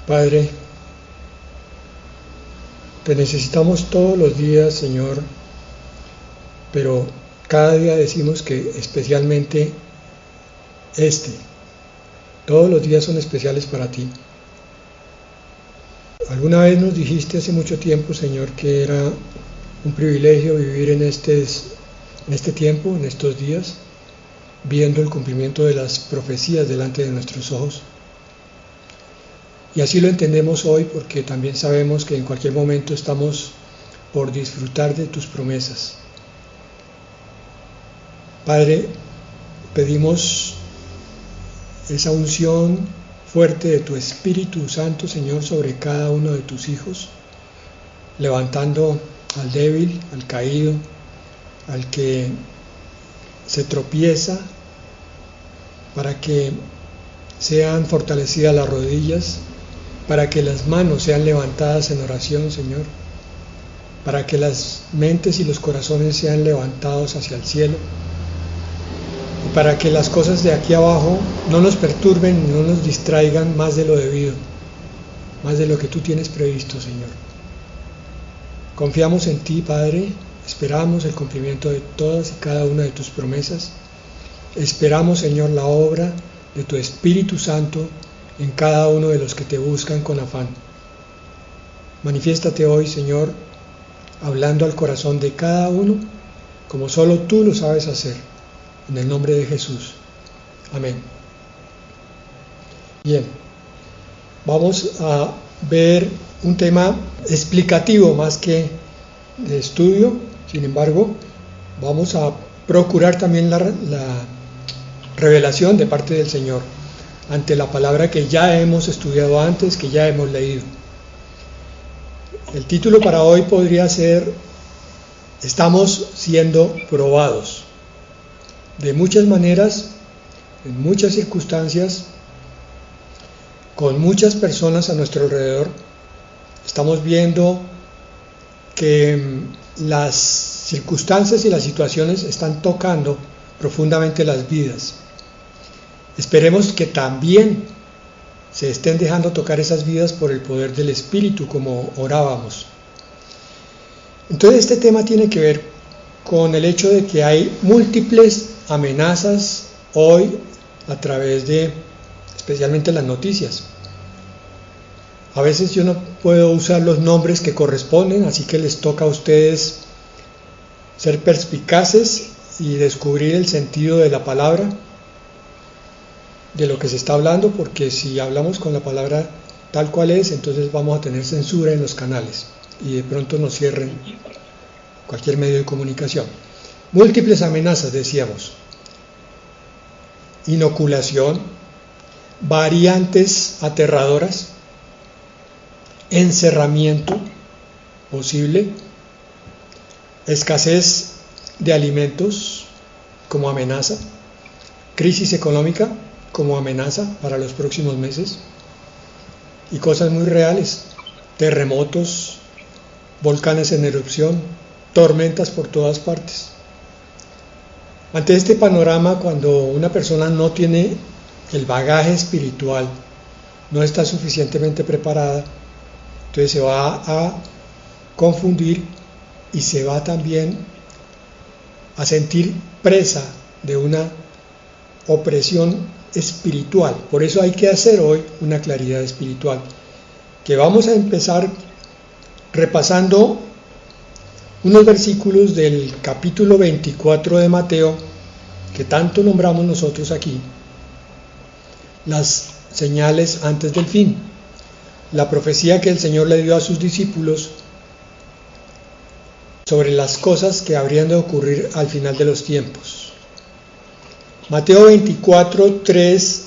Padre, te necesitamos todos los días, Señor, pero cada día decimos que especialmente todos los días son especiales para ti. Alguna vez nos dijiste hace mucho tiempo, Señor, que era un privilegio vivir en este tiempo, en estos días, viendo el cumplimiento de las profecías delante de nuestros ojos. Y así lo entendemos hoy porque también sabemos que en cualquier momento estamos por disfrutar de tus promesas. Padre, pedimos esa unción fuerte de tu Espíritu Santo, Señor, sobre cada uno de tus hijos, levantando al débil, al caído, al que se tropieza, para que sean fortalecidas las rodillas, para que las manos sean levantadas en oración, Señor, para que las mentes y los corazones sean levantados hacia el cielo, y para que las cosas de aquí abajo no nos perturben, no nos distraigan más de lo debido, más de lo que tú tienes previsto, Señor. Confiamos en ti, Padre, esperamos el cumplimiento de todas y cada una de tus promesas, esperamos, Señor, la obra de tu Espíritu Santo en cada uno de los que te buscan con afán. Manifiéstate hoy, Señor, hablando al corazón de cada uno, como solo tú lo sabes hacer, en el nombre de Jesús. Amén. Bien, vamos a ver un tema explicativo más que de estudio. Sin embargo, vamos a procurar también la revelación de parte del Señor ante la palabra que ya hemos estudiado antes, que ya hemos leído. El título para hoy podría ser: estamos siendo probados. De muchas maneras, en muchas circunstancias, con muchas personas a nuestro alrededor, estamos viendo que las circunstancias y las situaciones están tocando profundamente las vidas. Esperemos que también se estén dejando tocar esas vidas por el poder del Espíritu, como orábamos. Entonces este tema tiene que ver con el hecho de que hay múltiples amenazas hoy a través de, especialmente, las noticias. A veces yo no puedo usar los nombres que corresponden, así que les toca a ustedes ser perspicaces y descubrir el sentido de la palabra, de lo que se está hablando, porque si hablamos con la palabra tal cual es, entonces vamos a tener censura en los canales y de pronto nos cierren cualquier medio de comunicación. Múltiples amenazas, decíamos: inoculación, variantes aterradoras, encerramiento posible, escasez de alimentos como amenaza, crisis económica como amenaza para los próximos meses, y cosas muy reales: terremotos, volcanes en erupción, tormentas por todas partes. Ante este panorama, cuando una persona no tiene el bagaje espiritual, no está suficientemente preparada, entonces se va a confundir y se va también a sentir presa de una opresión espiritual. Por eso hay que hacer hoy una claridad espiritual, que vamos a empezar repasando unos versículos del capítulo 24 de Mateo, que tanto nombramos nosotros aquí, las señales antes del fin, la profecía que el Señor le dio a sus discípulos sobre las cosas que habrían de ocurrir al final de los tiempos. Mateo 24, 3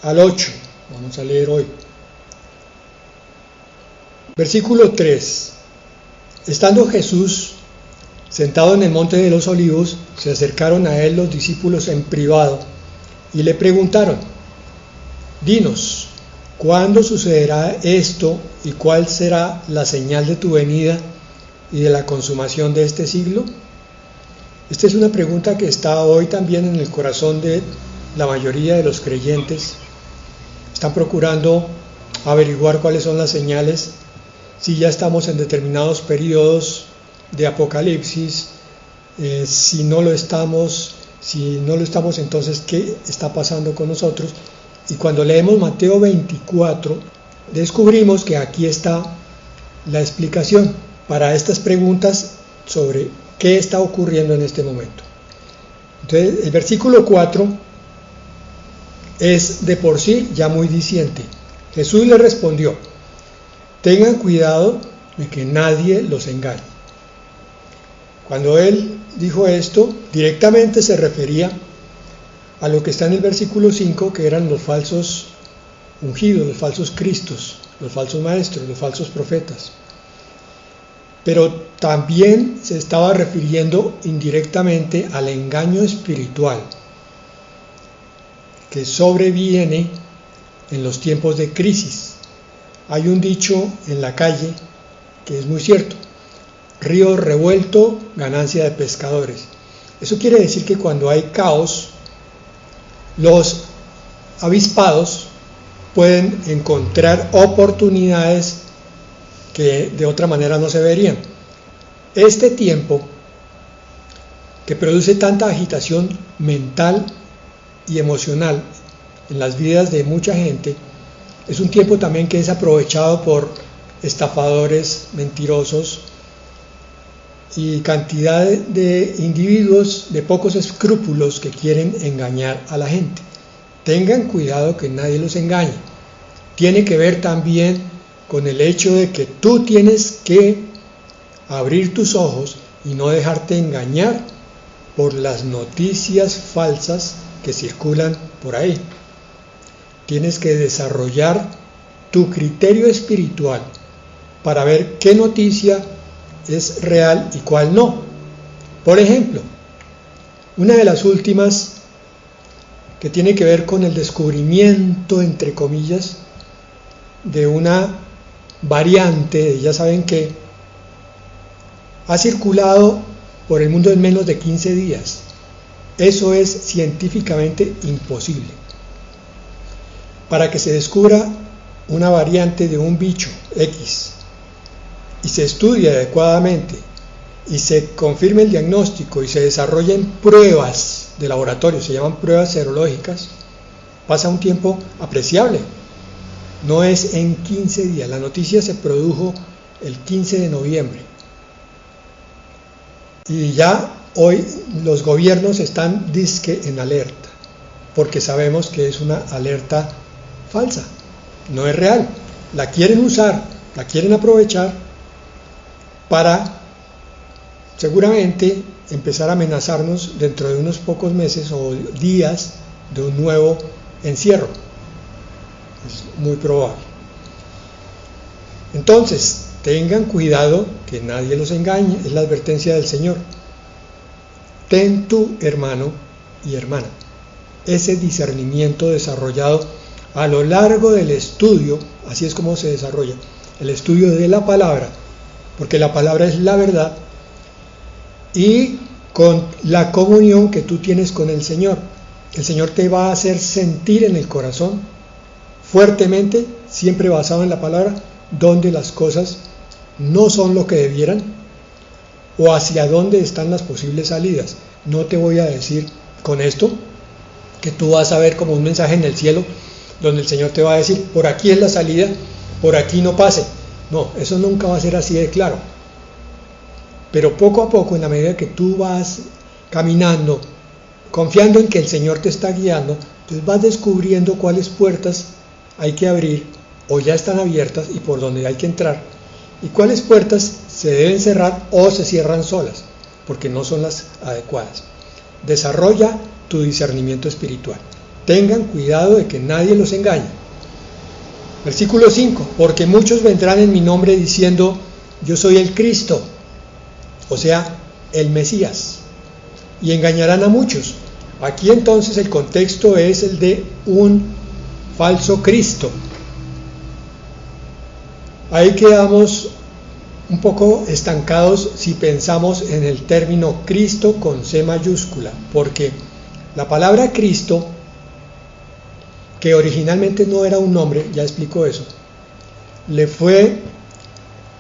al 8, vamos a leer hoy. Versículo 3. Estando Jesús sentado en el monte de los olivos, se acercaron a él los discípulos en privado y le preguntaron: dinos, ¿cuándo sucederá esto y cuál será la señal de tu venida y de la consumación de este siglo? Esta es una pregunta que está hoy también en el corazón de la mayoría de los creyentes. Están procurando averiguar cuáles son las señales, si ya estamos en determinados periodos de Apocalipsis, si no lo estamos, entonces ¿qué está pasando con nosotros? Y cuando leemos Mateo 24, descubrimos que aquí está la explicación para estas preguntas sobre qué está ocurriendo en este momento. Entonces, el versículo 4 es de por sí ya muy diciente. Jesús le respondió: tengan cuidado de que nadie los engañe. Cuando él dijo esto, directamente se refería a lo que está en el versículo 5, que eran los falsos ungidos, los falsos cristos, los falsos maestros, los falsos profetas. Pero también se estaba refiriendo indirectamente al engaño espiritual que sobreviene en los tiempos de crisis. Hay un dicho en la calle que es muy cierto: río revuelto, ganancia de pescadores. Eso quiere decir que cuando hay caos, los avispados pueden encontrar oportunidades que de otra manera no se verían. Este tiempo que produce tanta agitación mental y emocional en las vidas de mucha gente, es un tiempo también que es aprovechado por estafadores, mentirosos y cantidad de individuos de pocos escrúpulos que quieren engañar a la gente. Tengan cuidado que nadie los engañe. Tiene que ver también con el hecho de que tú tienes que abrir tus ojos y no dejarte engañar por las noticias falsas que circulan por ahí. Tienes que desarrollar tu criterio espiritual para ver qué noticia es real y cuál no. Por ejemplo, una de las últimas que tiene que ver con el descubrimiento, entre comillas, de una variante, ya saben que ha circulado por el mundo en menos de 15 días. Eso es científicamente imposible. Para que se descubra una variante de un bicho X y se estudie adecuadamente y se confirme el diagnóstico y se desarrollen pruebas de laboratorio, se llaman pruebas serológicas, pasa un tiempo apreciable. No es en 15 días. La noticia se produjo el 15 de noviembre. Y ya hoy los gobiernos están dizque en alerta, porque sabemos que es una alerta falsa, no es real. La quieren usar, la quieren aprovechar para seguramente empezar a amenazarnos dentro de unos pocos meses o días de un nuevo encierro. Es muy probable. Entonces, tengan cuidado que nadie los engañe, es la advertencia del Señor. Ten tu hermano y hermana ese discernimiento desarrollado a lo largo del estudio, así es como se desarrolla, el estudio de la palabra, porque la palabra es la verdad, y con la comunión que tú tienes con el Señor. El Señor te va a hacer sentir en el corazón fuertemente, siempre basado en la palabra, donde las cosas no son lo que debieran o hacia dónde están las posibles salidas. No te voy a decir con esto que tú vas a ver como un mensaje en el cielo donde el Señor te va a decir: por aquí es la salida, por aquí no pase. No, eso nunca va a ser así de claro. Pero poco a poco, en la medida que tú vas caminando, confiando en que el Señor te está guiando, entonces vas descubriendo cuáles puertas hay que abrir o ya están abiertas y por dónde hay que entrar, y cuáles puertas se deben cerrar o se cierran solas, porque no son las adecuadas. Desarrolla tu discernimiento espiritual. Tengan cuidado de que nadie los engañe. Versículo 5: porque muchos vendrán en mi nombre diciendo: yo soy el Cristo, o sea, el Mesías, y engañarán a muchos. Aquí entonces el contexto es el de un falso Cristo. Ahí quedamos un poco estancados si pensamos en el término Cristo con C mayúscula, porque la palabra Cristo, que originalmente no era un nombre, ya explico eso, le fue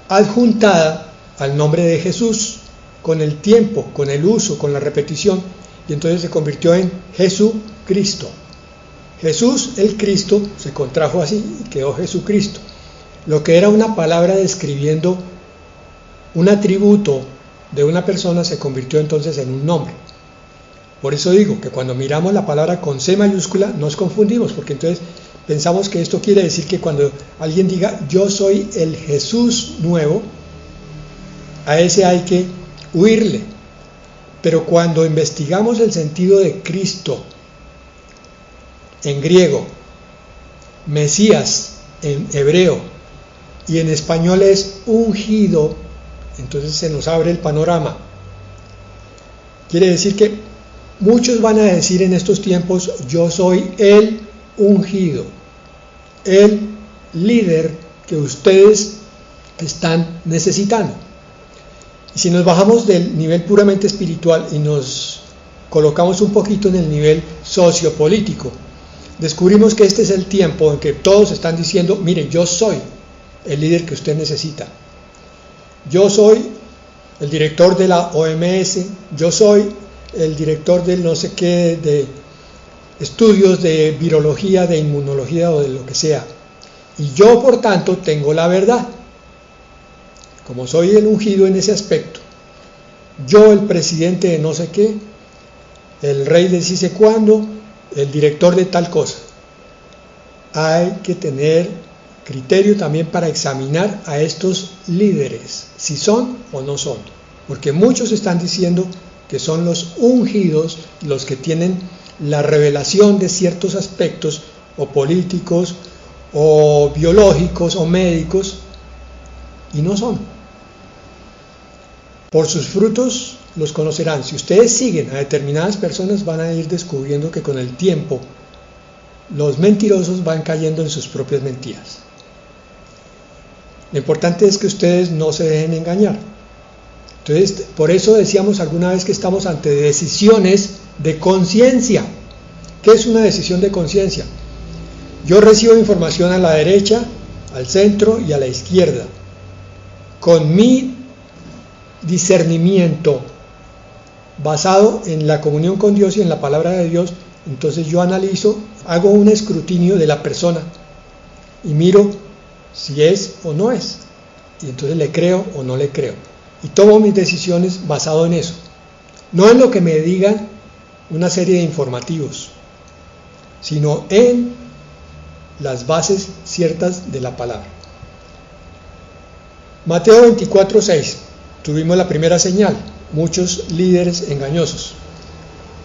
adjuntada al nombre de Jesús con el tiempo, con el uso, con la repetición, y entonces se convirtió en Jesucristo. Jesús, el Cristo, se contrajo así y quedó Jesucristo. Lo que era una palabra describiendo un atributo de una persona se convirtió entonces en un nombre. Por eso digo que cuando miramos la palabra con C mayúscula nos confundimos, porque entonces pensamos que esto quiere decir que cuando alguien diga yo soy el Jesús nuevo, a ese hay que huirle. Pero cuando investigamos el sentido de Cristo en griego, Mesías en hebreo y en español es ungido, entonces se nos abre el panorama. Quiere decir que muchos van a decir en estos tiempos yo soy el ungido, el líder que ustedes están necesitando. Y si nos bajamos del nivel puramente espiritual y nos colocamos un poquito en el nivel sociopolítico, descubrimos que este es el tiempo en que todos están diciendo, mire, yo soy el líder que usted necesita. Yo soy el director de la OMS, yo soy el director del no sé qué, de estudios de virología, de inmunología o de lo que sea. Y yo, por tanto, tengo la verdad. Como soy el ungido en ese aspecto, yo el presidente de no sé qué, el rey de sí sé cuándo, el director de tal cosa. Hay que tener criterio también para examinar a estos líderes, si son o no son, porque muchos están diciendo que son los ungidos los que tienen la revelación de ciertos aspectos o políticos o biológicos o médicos, y no son. Por sus frutos los conocerán. Si ustedes siguen a determinadas personas, van a ir descubriendo que con el tiempo los mentirosos van cayendo en sus propias mentiras. Lo importante es que ustedes no se dejen engañar. Entonces, por eso decíamos alguna vez que estamos ante decisiones de conciencia. ¿Qué es una decisión de conciencia? Yo recibo información a la derecha, al centro y a la izquierda. Con mi discernimiento basado en la comunión con Dios y en la palabra de Dios, entonces yo analizo, hago un escrutinio de la persona y miro si es o no es, y entonces le creo o no le creo, y tomo mis decisiones basado en eso, no en lo que me digan una serie de informativos, sino en las bases ciertas de la palabra. Mateo 24:6, tuvimos la primera señal, muchos líderes engañosos.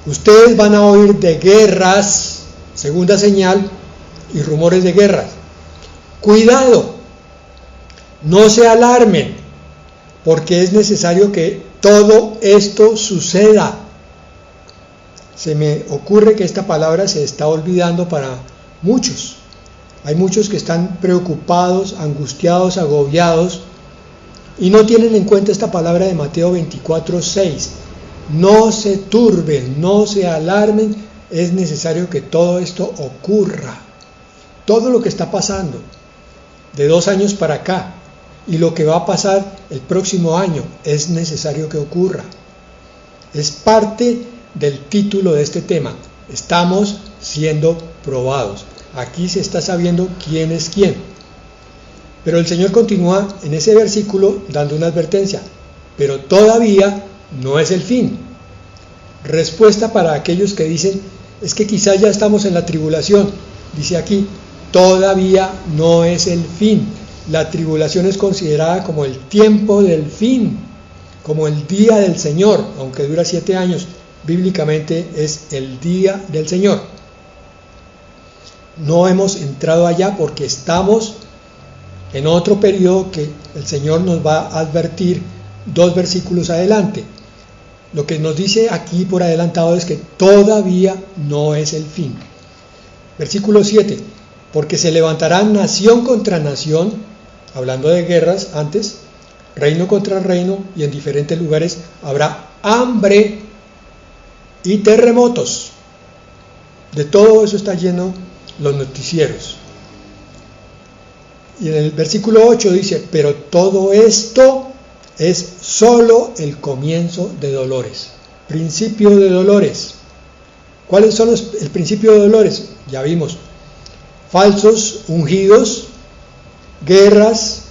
Ustedes van a oír de guerras, segunda señal, y rumores de guerras. Cuidado, no se alarmen, porque es necesario que todo esto suceda. Se me ocurre que esta palabra se está olvidando para muchos. Hay muchos que están preocupados, angustiados, agobiados, y no tienen en cuenta esta palabra de Mateo 24:6. No se turben, no se alarmen, es necesario que todo esto ocurra. Todo lo que está pasando de 2 años para acá y lo que va a pasar el próximo año es necesario que ocurra. Es parte del título de este tema. Estamos siendo probados. Aquí se está sabiendo quién es quién. Pero el Señor continúa en ese versículo dando una advertencia. Pero todavía no es el fin. Respuesta para aquellos que dicen, es que quizá ya estamos en la tribulación. Dice aquí, todavía no es el fin. La tribulación es considerada como el tiempo del fin, como el día del Señor, aunque dura 7 años. Bíblicamente es el día del Señor. No hemos entrado allá porque estamos en otro periodo que el Señor nos va a advertir 2 versículos adelante. Lo que nos dice aquí por adelantado es que todavía no es el fin. Versículo 7. Porque se levantarán nación contra nación, hablando de guerras antes, reino contra reino, y en diferentes lugares habrá hambre y terremotos. De todo eso está lleno los noticieros. Y en el versículo 8 dice, pero todo esto es solo el comienzo de dolores. Principio de dolores. ¿Cuáles son el principio de dolores? Ya vimos. Falsos ungidos, guerras,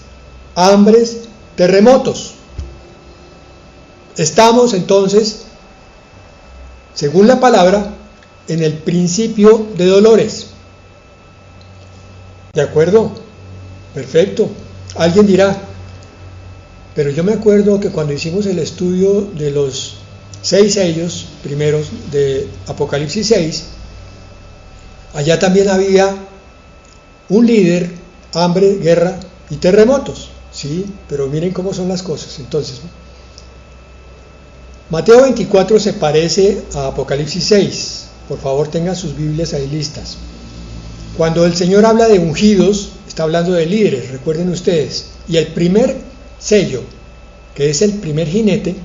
hambres, terremotos. Estamos entonces, según la palabra, en el principio de dolores. ¿De acuerdo? Perfecto. Alguien dirá, pero yo me acuerdo que cuando hicimos el estudio de los 6 sellos primeros de Apocalipsis 6, allá también había un líder, hambre, guerra y terremotos. Sí, pero miren cómo son las cosas. Entonces, Mateo 24 se parece a Apocalipsis 6. Por favor, tengan sus Biblias ahí listas. Cuando el Señor habla de ungidos, está hablando de líderes, recuerden ustedes. Y el primer sello, que es el primer jinete,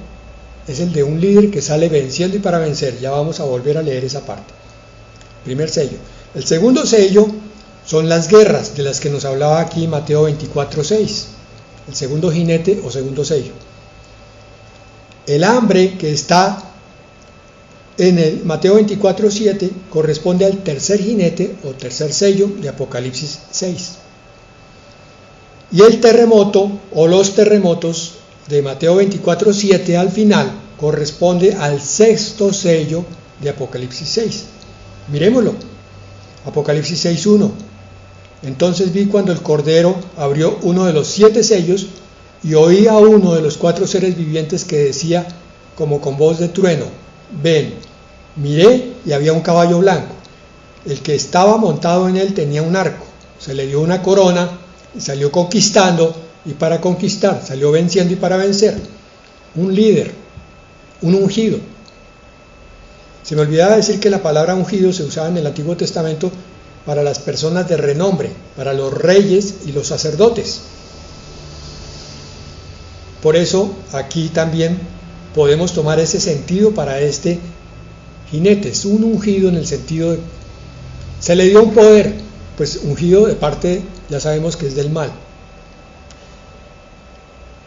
es el de un líder que sale venciendo y para vencer. Ya vamos a volver a leer esa parte. Primer sello. El segundo sello son las guerras, de las que nos hablaba aquí Mateo 24:6. El segundo jinete o segundo sello. El hambre que está en el Mateo 24:7 corresponde al tercer jinete o tercer sello de Apocalipsis 6. Y el terremoto o los terremotos de Mateo 24:7 al final corresponde al sexto sello de Apocalipsis 6. Miremoslo. Apocalipsis 6:1. Entonces vi cuando el Cordero abrió uno de los 7 sellos y oí a uno de los 4 seres vivientes que decía como con voz de trueno, ven. Miré y había un caballo blanco. El que estaba montado en él tenía un arco. Se le dio una corona y salió conquistando y para conquistar, salió venciendo y para vencer. Un líder, un ungido. Se me olvidaba decir que la palabra ungido se usaba en el Antiguo Testamento para las personas de renombre, para los reyes y los sacerdotes. Por eso aquí también podemos tomar ese sentido para este jinete. Es un ungido en el sentido de, se le dio un poder, pues ungido de parte, ya sabemos que es del mal.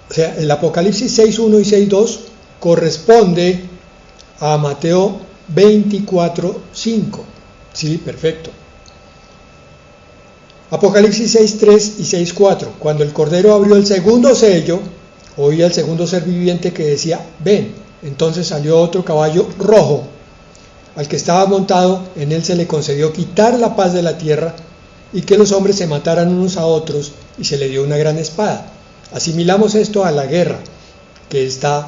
O sea, el Apocalipsis 6:1 y 6:2 corresponde a Mateo 24:5. Sí, perfecto. Apocalipsis 6:3 y 6:4. Cuando el Cordero abrió el segundo sello, oí al segundo ser viviente que decía, ven. Entonces salió otro caballo rojo. Al que estaba montado, en él se le concedió quitar la paz de la tierra y que los hombres se mataran unos a otros y se le dio una gran espada. Asimilamos esto a la guerra, que está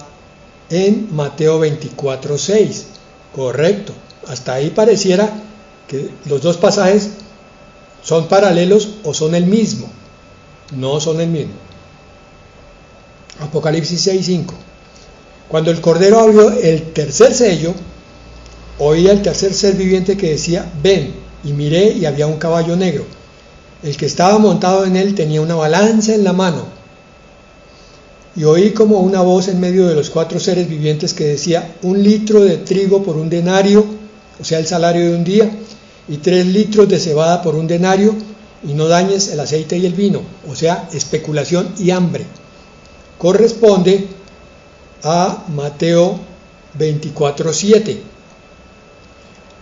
en Mateo 24:6. Correcto. Hasta ahí pareciera que los dos pasajes son paralelos o son el mismo. No son el mismo. Apocalipsis 6:5. Cuando el Cordero abrió el tercer sello, oí al tercer ser viviente que decía, ven, y miré y había un caballo negro. El que estaba montado en él tenía una balanza en la mano. Y oí como una voz en medio de los 4 seres vivientes que decía, 1 litro de trigo por 1 denario, o sea el salario de un día, y 3 litros de cebada por 1 denario, y no dañes el aceite y el vino, o sea especulación y hambre. Corresponde a Mateo 24:7.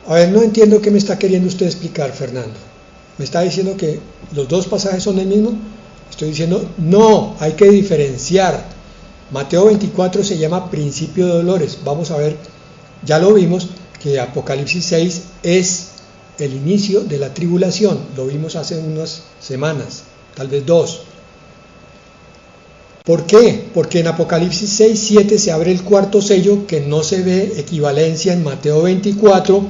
A ver, no entiendo qué me está queriendo usted explicar, Fernando. ¿Me está diciendo que los dos pasajes son el mismo? Estoy diciendo, no, hay que diferenciar. Mateo 24 se llama principio de dolores. Vamos a ver, ya lo vimos, que Apocalipsis 6 es el inicio de la tribulación. Lo vimos hace unas semanas, tal vez 2. ¿Por qué? Porque en Apocalipsis 6:7 se abre el 4º sello, que no se ve equivalencia en Mateo 24.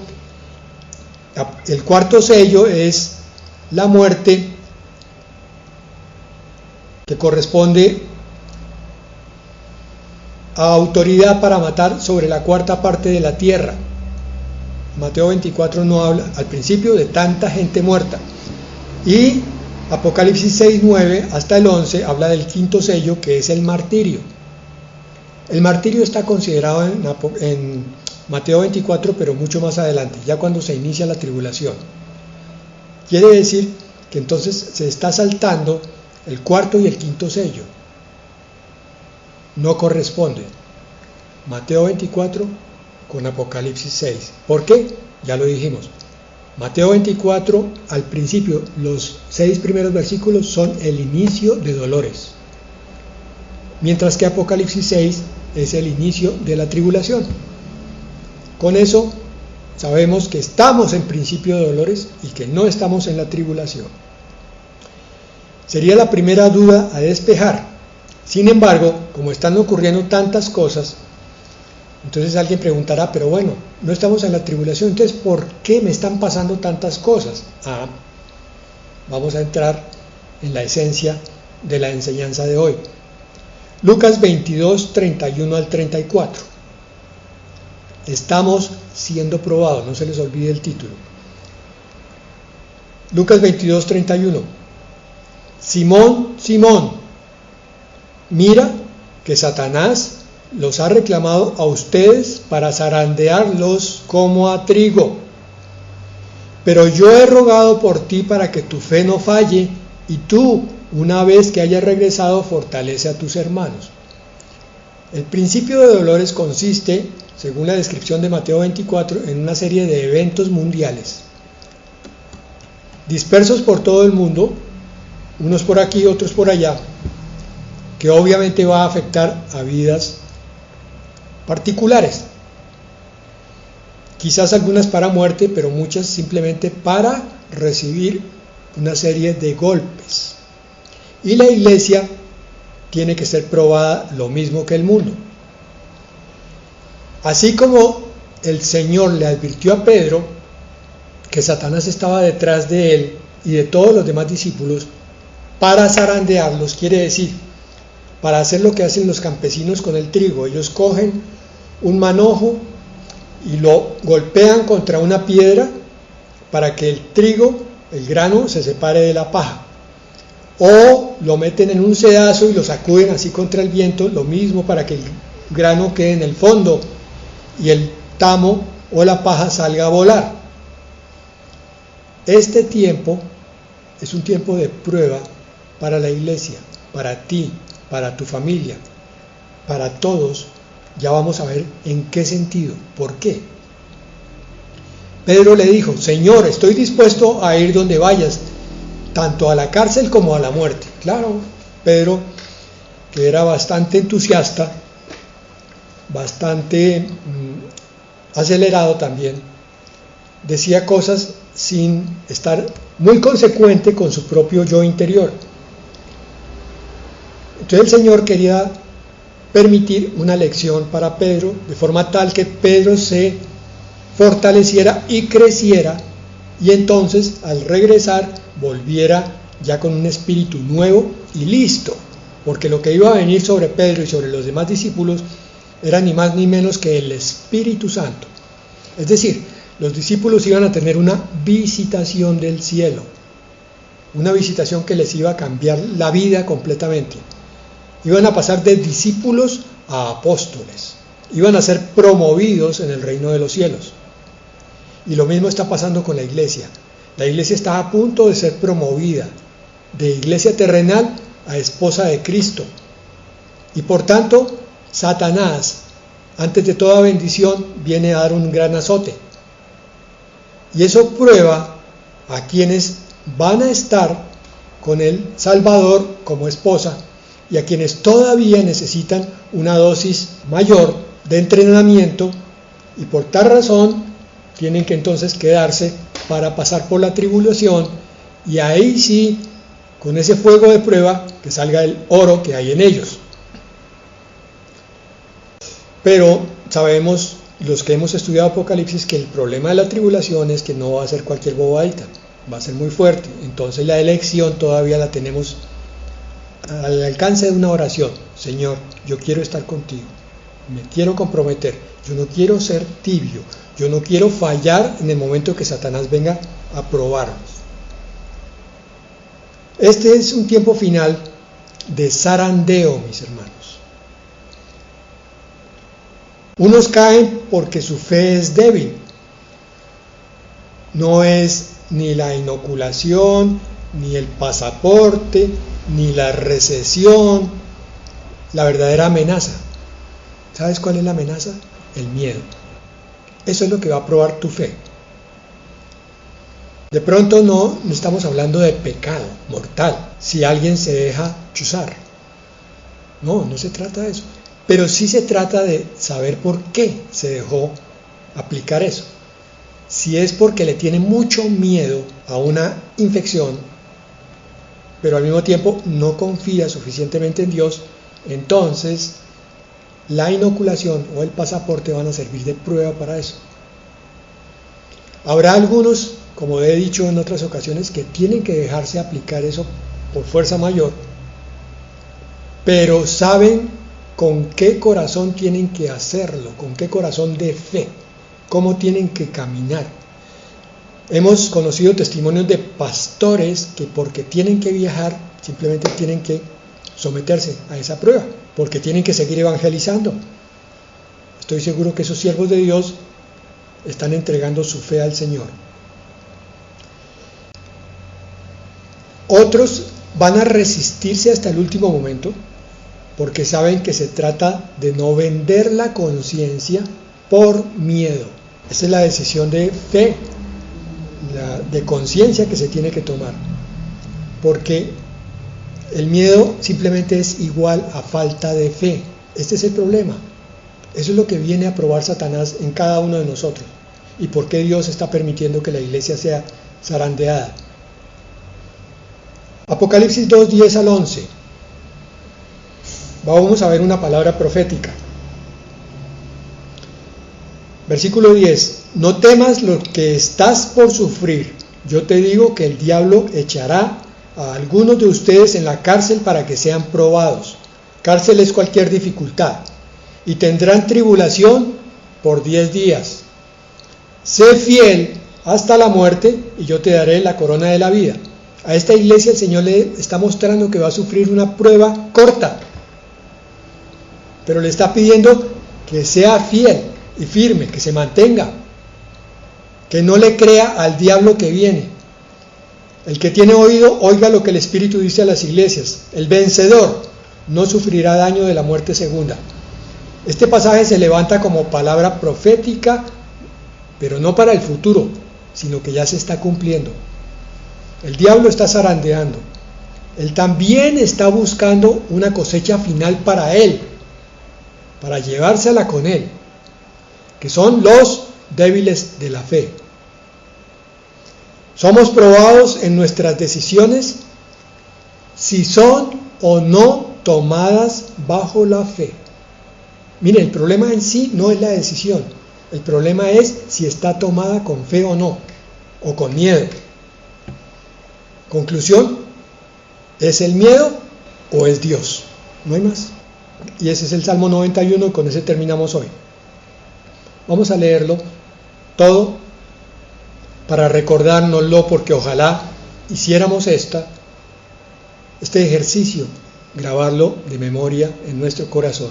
El 4º sello es la muerte, que corresponde a autoridad para matar sobre la 4ª parte de la tierra. Mateo 24 no habla al principio de tanta gente muerta. Y Apocalipsis 6:9 hasta el 11 habla del 5º sello, que es el martirio. El martirio está considerado en Mateo 24, pero mucho más adelante, ya cuando se inicia la tribulación. Quiere decir que entonces se está saltando El cuarto y el quinto sello no corresponden. Mateo 24 con Apocalipsis 6. ¿Por qué? Ya lo dijimos. Mateo 24, al principio, los 6 primeros versículos son el inicio de dolores, mientras que Apocalipsis 6 es el inicio de la tribulación. Con eso sabemos que estamos en principio de dolores y que no estamos en la tribulación. Sería la primera duda a despejar. Sin embargo, como están ocurriendo tantas cosas, entonces alguien preguntará, pero bueno, no estamos en la tribulación, entonces ¿por qué me están pasando tantas cosas? Vamos a entrar en la esencia de la enseñanza de hoy. Lucas 22, 31 al 34. Estamos siendo probados, no se les olvide el título. Lucas 22, 31. Simón, Simón, mira que Satanás los ha reclamado a ustedes para zarandearlos como a trigo. Pero yo he rogado por ti para que tu fe no falle, y tú, una vez que hayas regresado, fortalece a tus hermanos. El principio de dolores consiste, según la descripción de Mateo 24, en una serie de eventos mundiales, dispersos por todo el mundo, unos por aquí, otros por allá, que obviamente va a afectar a vidas particulares, quizás algunas para muerte, pero muchas simplemente para recibir una serie de golpes. Y la iglesia tiene que ser probada lo mismo que el mundo. Así como el Señor le advirtió a Pedro que Satanás estaba detrás de él y de todos los demás discípulos para zarandearlos, quiere decir, para hacer lo que hacen los campesinos con el trigo. Ellos cogen un manojo y lo golpean contra una piedra para que el trigo, el grano, se separe de la paja. O lo meten en un sedazo y lo sacuden así contra el viento, lo mismo para que el grano quede en el fondo y el tamo o la paja salga a volar. Este tiempo es un tiempo de prueba para la iglesia, para ti, para tu familia, para todos. Ya vamos a ver en qué sentido, por qué. Pedro le dijo, Señor, estoy dispuesto a ir donde vayas, tanto a la cárcel como a la muerte. Claro, Pedro, que era bastante entusiasta, bastante acelerado también, decía cosas sin estar muy consecuente con su propio yo interior. Entonces el Señor quería permitir una lección para Pedro, de forma tal que Pedro se fortaleciera y creciera, y entonces al regresar volviera ya con un espíritu nuevo y listo, porque lo que iba a venir sobre Pedro y sobre los demás discípulos era ni más ni menos que el Espíritu Santo. Es decir, los discípulos iban a tener una visitación del cielo, una visitación que les iba a cambiar la vida completamente. Iban a pasar de discípulos a apóstoles, iban a ser promovidos en el reino de los cielos. Y lo mismo está pasando con la iglesia. La iglesia está a punto de ser promovida de iglesia terrenal a esposa de Cristo. Y por tanto, Satanás, antes de toda bendición, viene a dar un gran azote. Y eso prueba a quienes van a estar con el Salvador como esposa y a quienes todavía necesitan una dosis mayor de entrenamiento, y por tal razón tienen que entonces quedarse para pasar por la tribulación, y ahí sí, con ese fuego de prueba, que salga el oro que hay en ellos. Pero sabemos, los que hemos estudiado Apocalipsis, que el problema de la tribulación es que no va a ser cualquier bobadita, va a ser muy fuerte. Entonces la elección todavía la tenemos al alcance de una oración. Señor, yo quiero estar contigo, me quiero comprometer, yo no quiero ser tibio, yo no quiero fallar en el momento que Satanás venga a probarnos. Este es un tiempo final de zarandeo, mis hermanos. Unos caen porque su fe es débil. No es ni la inoculación, ni el pasaporte, ni la recesión. La verdadera amenaza, ¿sabes cuál es la amenaza? El miedo. Eso es lo que va a probar tu fe. De pronto no estamos hablando de pecado mortal, si alguien se deja chuzar. No se trata de eso. Pero sí se trata de saber por qué se dejó aplicar eso. Si es porque le tiene mucho miedo a una infección, pero al mismo tiempo no confía suficientemente en Dios, entonces la inoculación o el pasaporte van a servir de prueba para eso. Habrá algunos, como he dicho en otras ocasiones, que tienen que dejarse aplicar eso por fuerza mayor, pero saben con qué corazón tienen que hacerlo, con qué corazón de fe, cómo tienen que caminar. Hemos conocido testimonios de pastores que porque tienen que viajar, simplemente tienen que someterse a esa prueba, porque tienen que seguir evangelizando. Estoy seguro que esos siervos de Dios están entregando su fe al Señor. Otros van a resistirse hasta el último momento, porque saben que se trata de no vender la conciencia por miedo. Esa es la decisión de fe, de conciencia que se tiene que tomar, porque el miedo simplemente es igual a falta de fe. Este es el problema. Eso es lo que viene a probar Satanás en cada uno de nosotros. ¿Y por qué Dios está permitiendo que la iglesia sea zarandeada? Apocalipsis 2, 10 al 11. Vamos a ver una palabra profética. Versículo 10. No temas lo que estás por sufrir. Yo te digo que el diablo echará a algunos de ustedes en la cárcel para que sean probados. Cárcel es cualquier dificultad. Y tendrán tribulación por 10 días. Sé fiel hasta la muerte y yo te daré la corona de la vida. A esta iglesia el Señor le está mostrando que va a sufrir una prueba corta, pero le está pidiendo que sea fiel y firme, que se mantenga, que no le crea al diablo que viene. El que tiene oído, oiga lo que el Espíritu dice a las iglesias. El vencedor no sufrirá daño de la muerte segunda. Este pasaje se levanta como palabra profética, pero no para el futuro, sino que ya se está cumpliendo. El diablo está zarandeando. Él también está buscando una cosecha final para él, para llevársela con él, que son los débiles de la fe. Somos probados en nuestras decisiones si son o no tomadas bajo la fe. Mire, el problema en sí no es la decisión, el problema es si está tomada con fe o no, o con miedo. Conclusión, ¿es el miedo o es Dios? No hay más. Y ese es el Salmo 91 y con ese terminamos hoy. Vamos a leerlo todo para recordárnoslo, porque ojalá hiciéramos este ejercicio, grabarlo de memoria en nuestro corazón.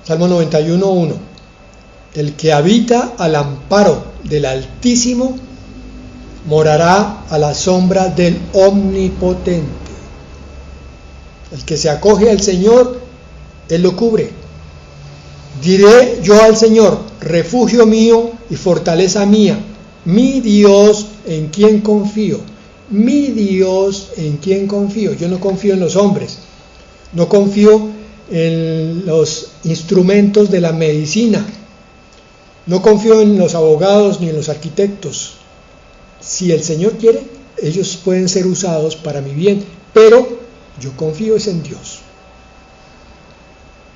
Salmo 91, 1. El que habita al amparo del Altísimo morará a la sombra del Omnipotente. El que se acoge al Señor, Él lo cubre. Diré yo al Señor, refugio mío y fortaleza mía, mi Dios en quien confío. Mi Dios en quien confío. Yo no confío en los hombres, no confío en los instrumentos de la medicina, no confío en los abogados ni en los arquitectos. Si el Señor quiere, ellos pueden ser usados para mi bien, pero yo confío en Dios.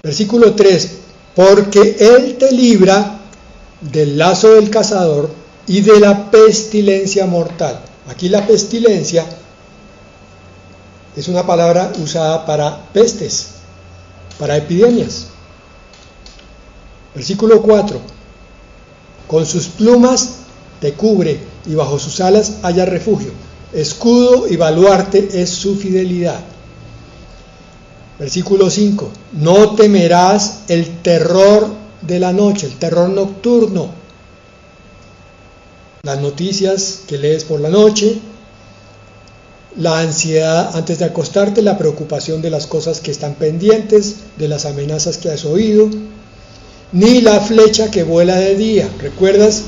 Versículo 3. Porque Él te libra del lazo del cazador y de la pestilencia mortal. Aquí la pestilencia es una palabra usada para pestes, para epidemias. Versículo 4. Con sus plumas te cubre y bajo sus alas haya refugio. Escudo y baluarte es su fidelidad. Versículo 5. No temerás el terror de la noche, el terror nocturno. Las noticias que lees por la noche, la ansiedad antes de acostarte, la preocupación de las cosas que están pendientes, de las amenazas que has oído, ni la flecha que vuela de día. ¿Recuerdas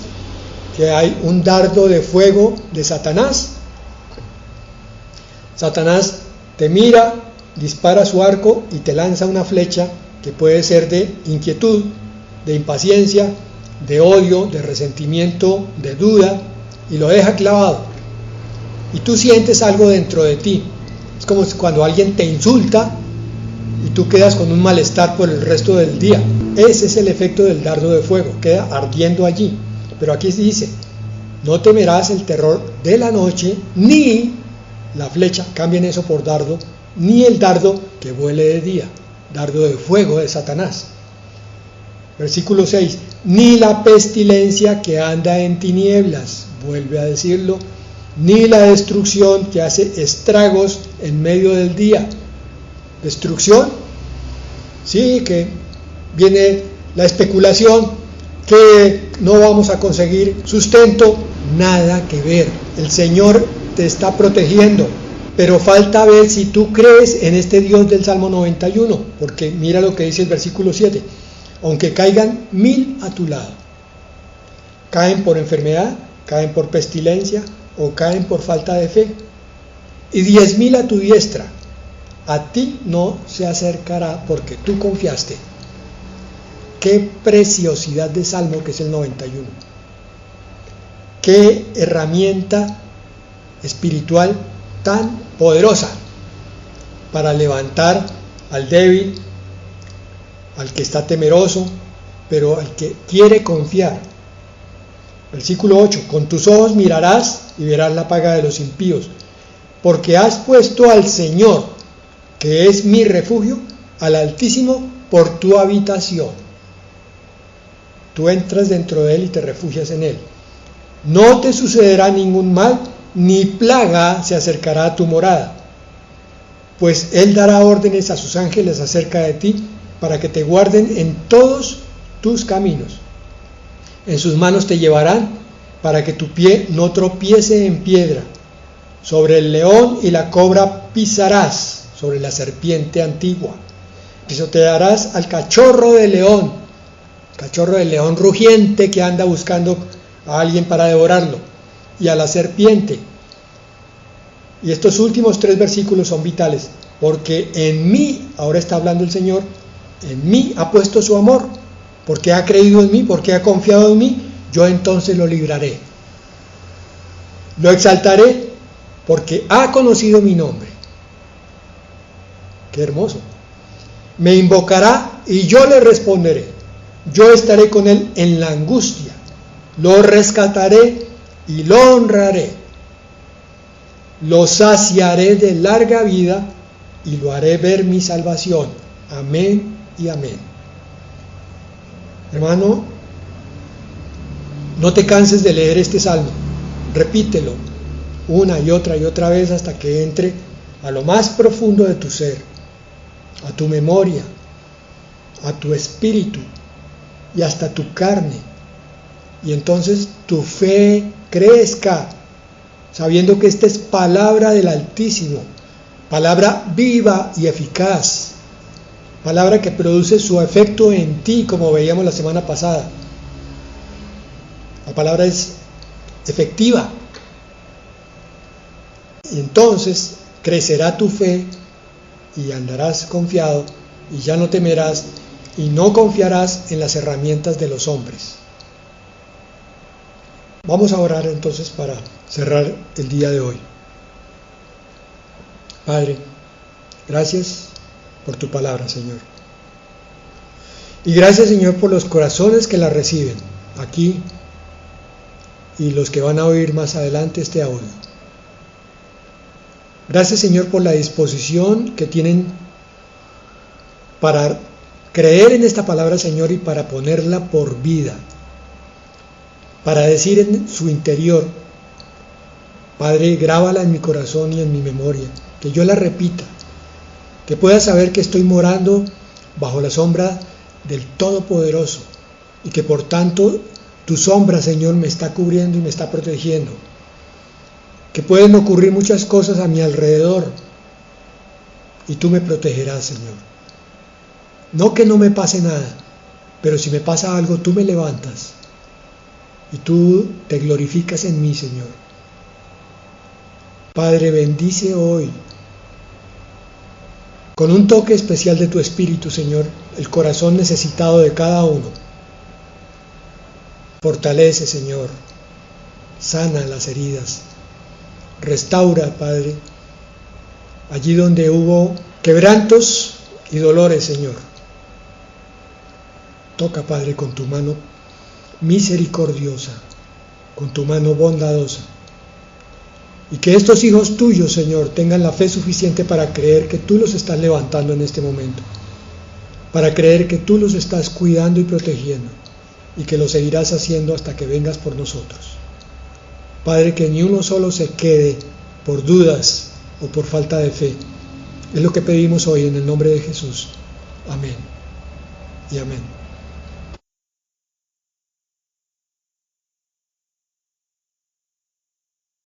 que hay un dardo de fuego de Satanás? Satanás te mira, dispara su arco y te lanza una flecha que puede ser de inquietud, de impaciencia, de odio, de resentimiento, de duda, y lo deja clavado. Y tú sientes algo dentro de ti. Es como cuando alguien te insulta y tú quedas con un malestar por el resto del día. Ese es el efecto del dardo de fuego, queda ardiendo allí. Pero aquí dice, no temerás el terror de la noche, ni la flecha, cambien eso por dardo, ni el dardo que vuele de día, dardo de fuego de Satanás. Versículo 6, ni la pestilencia que anda en tinieblas, vuelve a decirlo, ni la destrucción que hace estragos en medio del día. ¿Destrucción? Sí, que viene la especulación, que no vamos a conseguir sustento, nada que ver. El Señor te está protegiendo, pero falta ver si tú crees en este Dios del Salmo 91, porque mira lo que dice el versículo 7, aunque caigan 1000 a tu lado, caen por enfermedad, caen por pestilencia o caen por falta de fe, y 10.000 a tu diestra, a ti no se acercará porque tú confiaste. Qué preciosidad de salmo que es el 91. Qué herramienta espiritual tan poderosa para levantar al débil, al que está temeroso, pero al que quiere confiar. Versículo 8, con tus ojos mirarás y verás la paga de los impíos, porque has puesto al Señor, que es mi refugio, al Altísimo, por tu habitación. Tú entras dentro de Él y te refugias en Él. No te sucederá ningún mal, ni plaga se acercará a tu morada, pues Él dará órdenes a sus ángeles acerca de ti, para que te guarden en todos tus caminos. En sus manos te llevarán, para que tu pie no tropiece en piedra. Sobre el león y la cobra pisarás, sobre la serpiente antigua. Pisotearás al cachorro de león rugiente que anda buscando a alguien para devorarlo, y a la serpiente. Y estos últimos 3 versículos son vitales, porque en mí, ahora está hablando el Señor, en mí ha puesto su amor, porque ha creído en mí, porque ha confiado en mí, yo entonces lo libraré. Lo exaltaré, porque ha conocido mi nombre. Qué hermoso. Me invocará y yo le responderé. Yo estaré con él en la angustia. Lo rescataré y lo honraré. Lo saciaré de larga vida y lo haré ver mi salvación. Amén y amén. Hermano, no te canses de leer este salmo. Repítelo una y otra vez hasta que entre a lo más profundo de tu ser, a tu memoria, a tu espíritu y hasta tu carne. Y entonces tu fe crezca, sabiendo que esta es palabra del Altísimo, palabra viva y eficaz, palabra que produce su efecto en ti, como veíamos la semana pasada. La palabra es efectiva. Y entonces crecerá tu fe y andarás confiado y ya no temerás y no confiarás en las herramientas de los hombres. Vamos a orar entonces para cerrar el día de hoy. Padre, gracias por tu palabra, Señor. Y gracias, Señor, por los corazones que la reciben aquí y los que van a oír más adelante este audio. Gracias, Señor, por la disposición que tienen para creer en esta palabra, Señor, y para ponerla por vida. Para decir en su interior, Padre, grábala en mi corazón y en mi memoria, que yo la repita, que pueda saber que estoy morando bajo la sombra del Todopoderoso y que por tanto tu sombra, Señor, me está cubriendo y me está protegiendo. que pueden ocurrir muchas cosas a mi alrededor y tú me protegerás, Señor. No que no me pase nada, pero si me pasa algo, tú me levantas y tú te glorificas en mí, Señor. Padre, bendice hoy con un toque especial de tu Espíritu, Señor, el corazón necesitado de cada uno. Fortalece, Señor, sana las heridas, restaura, Padre, allí donde hubo quebrantos y dolores, Señor. Toca, Padre, con tu mano misericordiosa, con tu mano bondadosa. Y que estos hijos tuyos, Señor, tengan la fe suficiente para creer que tú los estás levantando en este momento, para creer que tú los estás cuidando y protegiendo, y que lo seguirás haciendo hasta que vengas por nosotros. Padre, que ni uno solo se quede por dudas o por falta de fe. Es lo que pedimos hoy en el nombre de Jesús. Amén y amén.